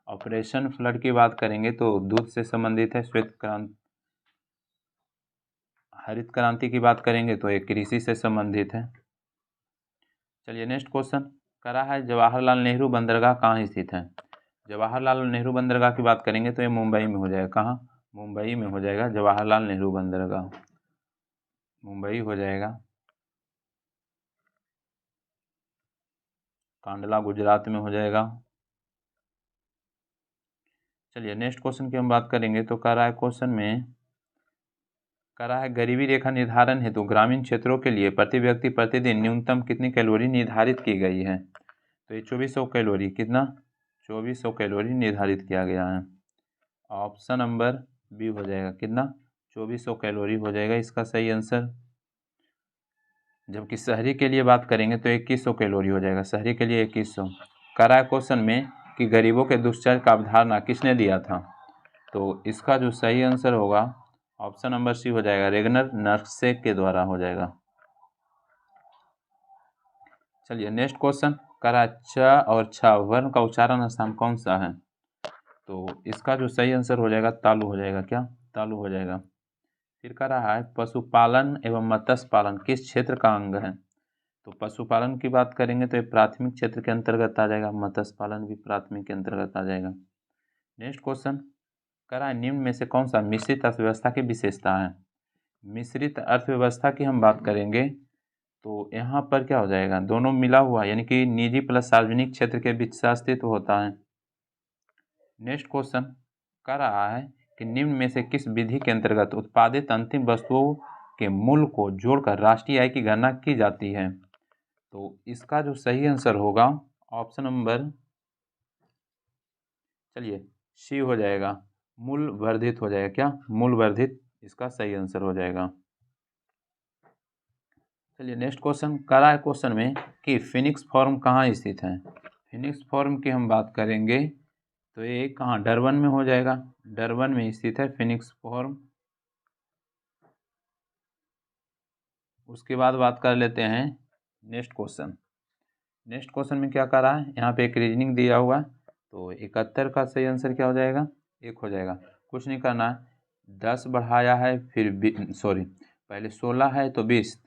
ऑपरेशन फ्लड की बात करेंगे तो दूध से संबंधित है। श्वेत क्रांति, हरित क्रांति की बात करेंगे तो ये कृषि से संबंधित है। चलिए नेक्स्ट क्वेश्चन करा है, जवाहरलाल नेहरू बंदरगाह कहाँ स्थित है? जवाहरलाल नेहरू बंदरगाह की बात करेंगे तो ये मुंबई में हो जाएगा। कहाँ? मुंबई में हो जाएगा जवाहरलाल नेहरू बंदरगाह, मुंबई हो जाएगा। कांडला गुजरात में हो जाएगा। चलिए नेक्स्ट क्वेश्चन की हम बात करेंगे तो कह रहा है क्वेश्चन में कह रहा है, गरीबी रेखा निर्धारण हेतु ग्रामीण क्षेत्रों के लिए प्रति व्यक्ति प्रतिदिन न्यूनतम कितनी कैलोरी निर्धारित की गई है? तो ये 2400 कैलोरी, कितना? 2400 कैलोरी निर्धारित किया गया है। ऑप्शन नंबर बी हो जाएगा। कितना? 2400 कैलोरी हो जाएगा इसका सही आंसर। जबकि शहरी के लिए बात करेंगे तो 2100 कैलोरी हो जाएगा। शहरी के लिए 2100। कह रहा है क्वेश्चन में कि गरीबों के दुष्चर्य का अवधारणा किसने दिया था? तो इसका जो सही आंसर होगा ऑप्शन नंबर सी हो जाएगा, रेगनर नर्से के द्वारा हो जाएगा। चलिए नेक्स्ट क्वेश्चन कह रहा है, च और छ वर्ण का उच्चारण स्थान कौन सा है? तो इसका जो सही आंसर हो जाएगा तालु हो जाएगा। क्या? तालु हो जाएगा। फिर कह रहा है, पशुपालन एवं मत्स्य पालन किस क्षेत्र का अंग है? तो पशुपालन की बात करेंगे तो ये प्राथमिक क्षेत्र के अंतर्गत आ जाएगा। मत्स्य पालन भी प्राथमिक के अंतर्गत आ जाएगा। नेक्स्ट क्वेश्चन कह रहा है, निम्न में से कौन सा मिश्रित अर्थव्यवस्था की विशेषता है? मिश्रित अर्थव्यवस्था की हम बात करेंगे तो यहाँ पर क्या हो जाएगा, दोनों मिला हुआ यानी कि निजी प्लस सार्वजनिक क्षेत्र के बीच से अस्तित्व होता है। नेक्स्ट क्वेश्चन कह रहा है कि निम्न में से किस विधि के अंतर्गत उत्पादित अंतिम वस्तुओं के मूल्य को जोड़कर राष्ट्रीय आय की गणना की जाती है? तो इसका जो सही आंसर होगा ऑप्शन नंबर, चलिए सी हो जाएगा, मूल वर्धित हो जाएगा। क्या? मूल वर्धित इसका सही आंसर हो जाएगा। चलिए नेक्स्ट क्वेश्चन कह रहा है क्वेश्चन में कि फिनिक्स फॉर्म कहाँ स्थित है? फिनिक्स फॉर्म की हम बात करेंगे तो ये कहाँ, डरबन में हो जाएगा। डरबन में स्थित है फिनिक्स फॉर्म। उसके बाद बात कर लेते हैं नेक्स्ट क्वेश्चन। नेक्स्ट क्वेश्चन में क्या कर रहा है, यहाँ पे एक रीजनिंग दिया हुआ है तो 71 का सही आंसर क्या हो जाएगा? 1 हो जाएगा। कुछ नहीं करना है, 10 बढ़ाया है फिर पहले 16 है तो 20,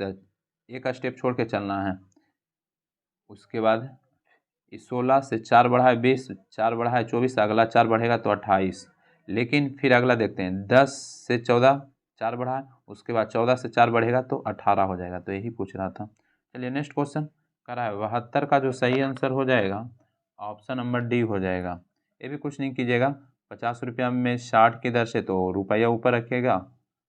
एक स्टेप छोड़ के चलना है। उसके बाद इस 16 से 4 बढ़ा है 20, 4 बढ़ा है 24, अगला 4 बढ़ेगा तो 28। लेकिन फिर अगला देखते हैं, 10 से 14 4 बढ़ा है, उसके बाद 14 से 4 बढ़ेगा तो 18 हो जाएगा। तो यही पूछ रहा था। चलिए नेक्स्ट क्वेश्चन कह रहा है, 72 का जो सही आंसर हो जाएगा ऑप्शन नंबर डी हो जाएगा। ये भी कुछ नहीं कीजिएगा, 50 रुपया में 60 की दर से तो रुपया ऊपर रखिएगा,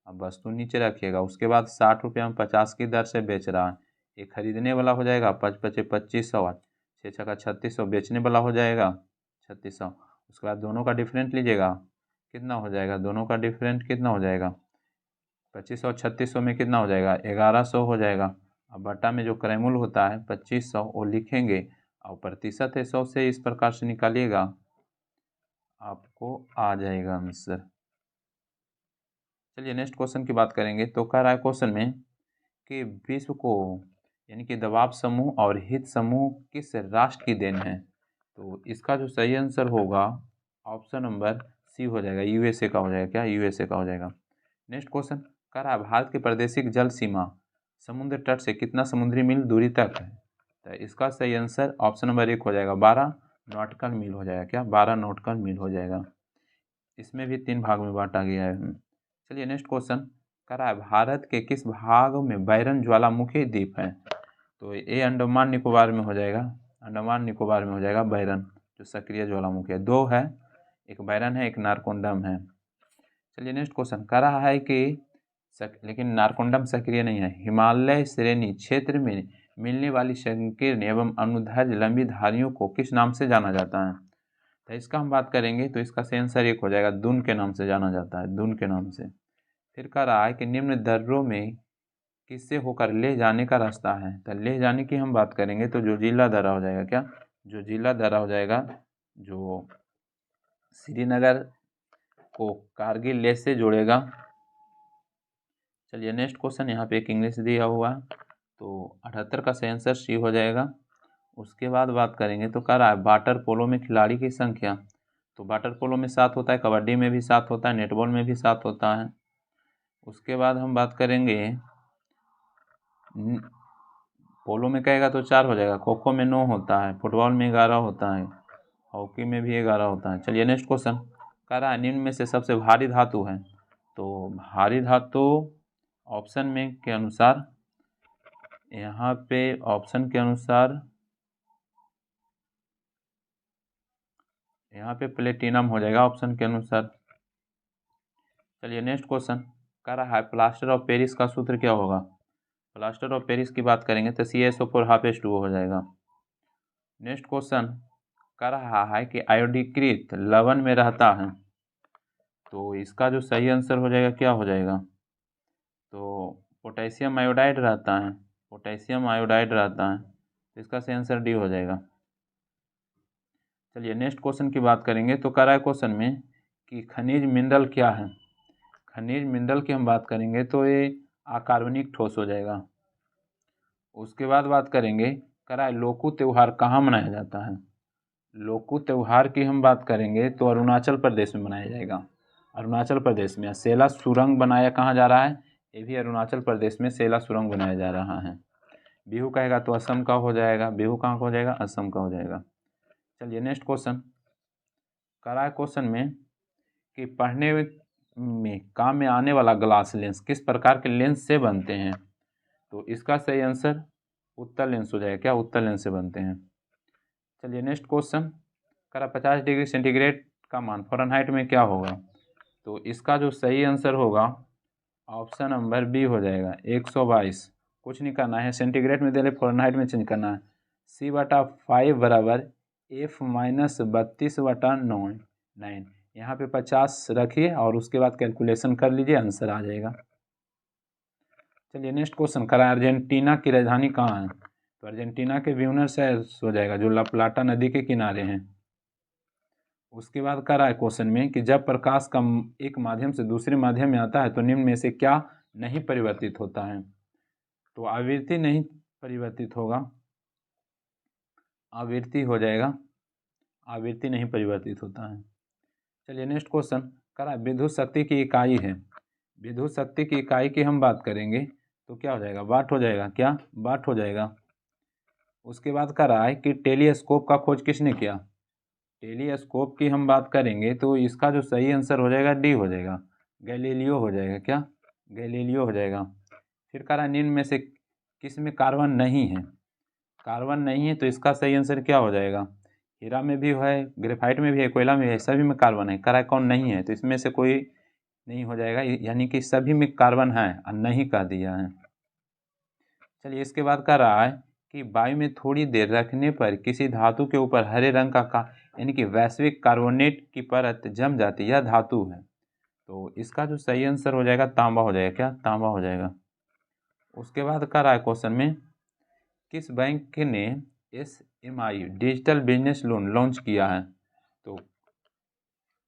अब वस्तु नीचे रखिएगा। उसके बाद 60 रुपया में 50 की दर से बेच रहा है, ये खरीदने वाला हो जाएगा 5 पचे 2500, 6 छक्का 3600 बेचने वाला हो जाएगा 3600। उसके बाद दोनों का डिफरेंट लीजिएगा, कितना हो जाएगा? दोनों का डिफरेंट कितना हो जाएगा? 2500 3600 में कितना हो जाएगा? 1100 हो जाएगा। अब बटा में जो क्रयमूल्य होता है 2500 वो लिखेंगे और प्रतिशत है 100 से, इस प्रकार से निकालिएगा आपको आ जाएगा आंसर। चलिए नेक्स्ट क्वेश्चन की बात करेंगे तो कह रहा है क्वेश्चन में कि विश्व को यानी कि दबाव समूह और हित समूह किस राष्ट्र की देन है? तो इसका जो सही आंसर होगा ऑप्शन नंबर सी हो जाएगा, यूएसए का हो जाएगा। क्या? यूएसए का हो जाएगा। नेक्स्ट क्वेश्चन कह रहा है, भारत की प्रादेशिक जल सीमा समुद्र तट से कितना समुद्री मील दूरी तक है? तो इसका सही आंसर ऑप्शन नंबर 1 हो जाएगा, 12 नॉटिकल मील हो जाएगा। क्या? 12 नॉटिकल मील हो जाएगा। इसमें भी 3 भाग में बांटा गया है। चलिए नेक्स्ट क्वेश्चन कह रहा है, भारत के किस भाग में बैरन ज्वालामुखी द्वीप है? तो ये अंडमान निकोबार में हो जाएगा। अंडमान निकोबार में हो जाएगा बैरन, जो सक्रिय ज्वालामुखी है। 2 है, एक बैरन है, एक नारकोंडम है। चलिए नेक्स्ट क्वेश्चन कह रहा है कि लेकिन नारकोंडम सक्रिय नहीं है, हिमालय श्रेणी क्षेत्र में मिलने वाली संकीर्ण एवं अनुदैर्घ्य लंबी धारियों को किस नाम से जाना जाता है? तो इसका हम बात करेंगे तो इसका सही आंसर 1 हो जाएगा, दून के नाम से जाना जाता है, दून के नाम से। फिर कह रहा है कि निम्न दर्रों में किससे होकर ले जाने का रास्ता है? तो ले जाने की हम बात करेंगे तो जोजिला दर्रा हो जाएगा। क्या? जोजिला दर्रा हो जाएगा जो श्रीनगर को कारगिल लेह से जोड़ेगा। चलिए नेक्स्ट क्वेश्चन, यहाँ पे एक इंग्लिश दिया हुआ है, तो 78 का सही आंसर सी हो जाएगा। उसके बाद बात करेंगे तो कह रहा है वाटर पोलो में खिलाड़ी की संख्या। तो वाटर पोलो में 7 होता है, कबड्डी में भी 7 होता है, नेटबॉल में भी 7 होता है। उसके बाद हम बात करेंगे पोलो में कहेगा तो 4 हो जाएगा, खो खो में 9 होता है, फुटबॉल में 11 होता है, हॉकी में भी 11 होता है। चलिए नेक्स्ट क्वेश्चन, कह रहा है निम्न में से सबसे भारी धातु है। तो भारी धातु ऑप्शन में के अनुसार, यहाँ पे ऑप्शन के अनुसार यहाँ पे प्लेटिनम हो जाएगा ऑप्शन के अनुसार। चलिए नेक्स्ट क्वेश्चन, कह रहा है प्लास्टर ऑफ पेरिस का सूत्र क्या होगा। प्लास्टर ऑफ पेरिस की बात करेंगे तो CaSO4 हो जाएगा। नेक्स्ट क्वेश्चन, कह रहा है कि आयोडीकृत लवण में रहता है। तो इसका जो सही आंसर हो जाएगा क्या हो जाएगा, तो पोटेशियम आयोडाइड रहता है, पोटेशियम आयोडाइड रहता है, तो इसका सही आंसर डी हो जाएगा। चलिए नेक्स्ट क्वेश्चन की बात करेंगे तो कह रहा है क्वेश्चन में कि खनिज मिनरल क्या है। खनिज मिनरल की हम बात करेंगे तो ये अकार्बनिक ठोस हो जाएगा। उसके बाद बात करेंगे, कह रहा है लोकू त्यौहार कहाँ मनाया जाता है। लोकू त्यौहार की हम बात करेंगे तो अरुणाचल प्रदेश में मनाया जाएगा। अरुणाचल प्रदेश में सेला सुरंग बनाया कहाँ जा रहा है, ये भी अरुणाचल प्रदेश में सेला सुरंग बनाया जा रहा है। बिहू कहेगा तो असम का हो जाएगा, बिहू कहाँ का हो जाएगा, असम का हो जाएगा। चलिए नेक्स्ट क्वेश्चन, कह रहा है क्वेश्चन में कि पढ़ने में काम में आने वाला ग्लास लेंस किस प्रकार के लेंस से बनते हैं। तो इसका सही आंसर उत्तल लेंस हो जाएगा। क्या उत्तल लेंस से बनते हैं। चलिए नेक्स्ट क्वेश्चन, करा 50 डिग्री सेंटीग्रेड का मान फ़ारेनहाइट में क्या होगा। तो इसका जो सही आंसर होगा ऑप्शन नंबर बी हो जाएगा 122। कुछ नहीं करना है, सेंटीग्रेड में दे रहे फ़ारेनहाइट में चेंज करना है। C/5 बराबर F-32/9। यहाँ पे 50 रखिए और उसके बाद कैलकुलेशन कर लीजिए, आंसर आ जाएगा। चलिए नेक्स्ट क्वेश्चन, करा अर्जेंटीना की राजधानी कहाँ है। तो अर्जेंटीना के ब्यूनस आयर्स हो जाएगा, जो ला प्लाटा नदी के किनारे हैं। उसके बाद कह रहा है क्वेश्चन में कि जब प्रकाश का एक माध्यम से दूसरे माध्यम में आता है तो निम्न में से क्या नहीं परिवर्तित होता है। तो आवृत्ति नहीं परिवर्तित होगा, आवृत्ति हो जाएगा, आवृत्ति नहीं परिवर्तित होता है। चलिए नेक्स्ट क्वेश्चन, कह रहा है विद्युत शक्ति की इकाई है। विद्युत शक्ति की इकाई की हम बात करेंगे तो क्या हो जाएगा, वाट हो जाएगा। क्या वाट हो जाएगा। उसके बाद कह रहा है कि टेलीस्कोप का खोज किसने किया। टेलीस्कोप की हम बात करेंगे तो इसका जो सही आंसर हो जाएगा डी हो जाएगा, गैलीलियो हो जाएगा। क्या गैलीलियो हो जाएगा। फिर कह रहा है निम्न में से किस में कार्बन नहीं है। कार्बन नहीं है तो इसका सही आंसर क्या हो जाएगा, हीरा में भी है, ग्रेफाइट में भी है, कोयला में भी है, सभी में कार्बन है। कह रहा है कौन नहीं है, तो इसमें से कोई नहीं हो जाएगा, यानी कि सभी में कार्बन है और नहीं कह दिया है। चलिए इसके बाद कह रहा है कि वायु में थोड़ी देर रखने पर किसी धातु के ऊपर हरे रंग का यानी कि वैश्विक कार्बोनेट की परत जम जाती है, यह धातु है। तो इसका जो सही आंसर हो जाएगा तांबा हो जाएगा। क्या तांबा हो जाएगा। उसके बाद कह रहा है क्वेश्चन में किस बैंक ने SMI digital business loan launch किया है। तो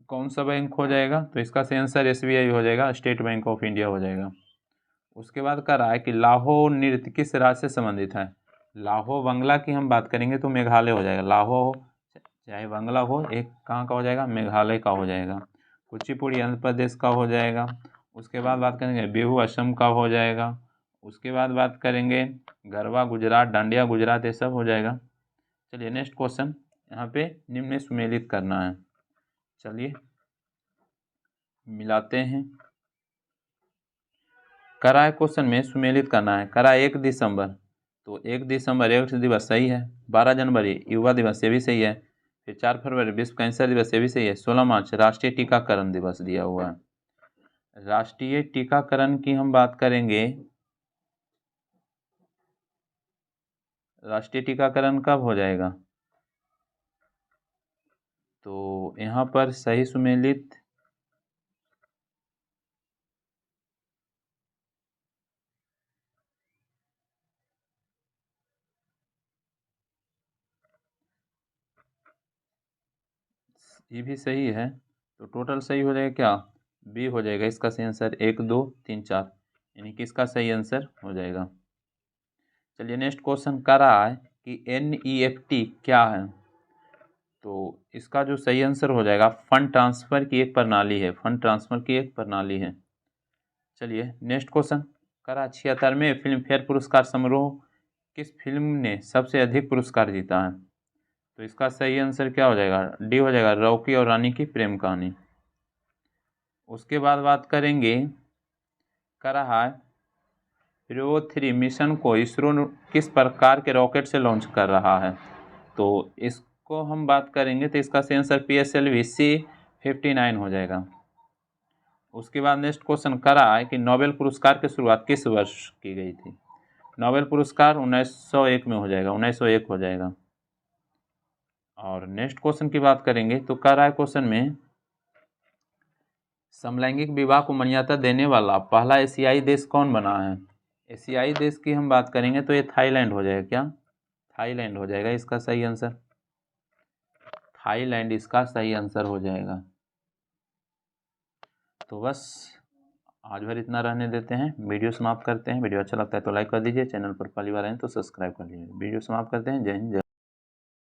कौन सा बैंक हो जाएगा, तो इसका सही आंसर SBI हो जाएगा, स्टेट बैंक ऑफ इंडिया हो जाएगा। उसके बाद कह रहा है कि लाहो नृत्य किस राज्य से संबंधित है। लाहो बंगला की हम बात करेंगे तो मेघालय हो जाएगा। लाहो चाहे बंगला हो, एक कहाँ का हो जाएगा, मेघालय का हो जाएगा। कुचिपुड़ी आंध्र प्रदेश का हो जाएगा। उसके बाद बात करेंगे बिहू असम का हो जाएगा। उसके बाद बात करेंगे गरबा गुजरात, डांडिया गुजरात, ये सब हो जाएगा। चलिए नेक्स्ट क्वेश्चन, यहाँ पे निम्न में सुमेलित करना है। चलिए मिलाते हैं। करा है क्वेश्चन में सुमेलित करना है। करा 1 दिसंबर, तो 1 दिसंबर एड्स दिवस सही है। 12 जनवरी युवा दिवस ये भी सही है। फिर 4 फरवरी विश्व कैंसर दिवस ये भी सही है। 16 मार्च राष्ट्रीय टीकाकरण दिवस दिया हुआ है। राष्ट्रीय टीकाकरण की हम बात करेंगे, राष्ट्रीय टीकाकरण कब हो जाएगा, तो यहाँ पर सही सुमेलित ये भी सही है, तो टोटल सही हो जाएगा क्या, बी हो जाएगा इसका सही आंसर, 1 2 3 4, यानी कि इसका सही आंसर हो जाएगा। चलिए नेक्स्ट क्वेश्चन कर रहा है कि NEFT क्या है, तो इसका जो सही आंसर हो जाएगा फंड ट्रांसफ़र की एक प्रणाली है, फंड ट्रांसफ़र की एक प्रणाली है। चलिए नेक्स्ट क्वेश्चन करा 76वें फिल्म फेयर पुरस्कार समारोह किस फिल्म ने सबसे अधिक पुरस्कार जीता है, तो इसका सही आंसर क्या हो जाएगा, डी हो जाएगा, रॉकी और रानी की प्रेम कहानी। उसके बाद बात करेंगे कर रहा है PRIO-3 मिशन को इसरो किस प्रकार के रॉकेट से लॉन्च कर रहा है, तो इसको हम बात करेंगे तो इसका सही आंसर PSLV C-59 हो जाएगा। उसके बाद नेक्स्ट क्वेश्चन कर रहा है कि नोबेल पुरस्कार की शुरुआत किस वर्ष की गई थी, नोबेल पुरस्कार 1901 में हो जाएगा, 1901 हो जाएगा। और नेक्स्ट क्वेश्चन की बात करेंगे तो कर रहा है क्वेश्चन में समलैंगिक विवाह को मान्यता देने वाला पहला एशियाई देश कौन बना है, एशियाई देश की हम बात करेंगे तो ये थाईलैंड हो जाएगा, क्या थाईलैंड हो जाएगा इसका सही आंसर, थाईलैंड इसका सही आंसर हो जाएगा। तो बस आज भर इतना रहने देते हैं, वीडियो समाप्त करते हैं। वीडियो अच्छा लगता है तो लाइक कर दीजिए, चैनल पर पहली बार आए तो सब्सक्राइब कर लीजिए। वीडियो समाप्त करते हैं। जय हिंद।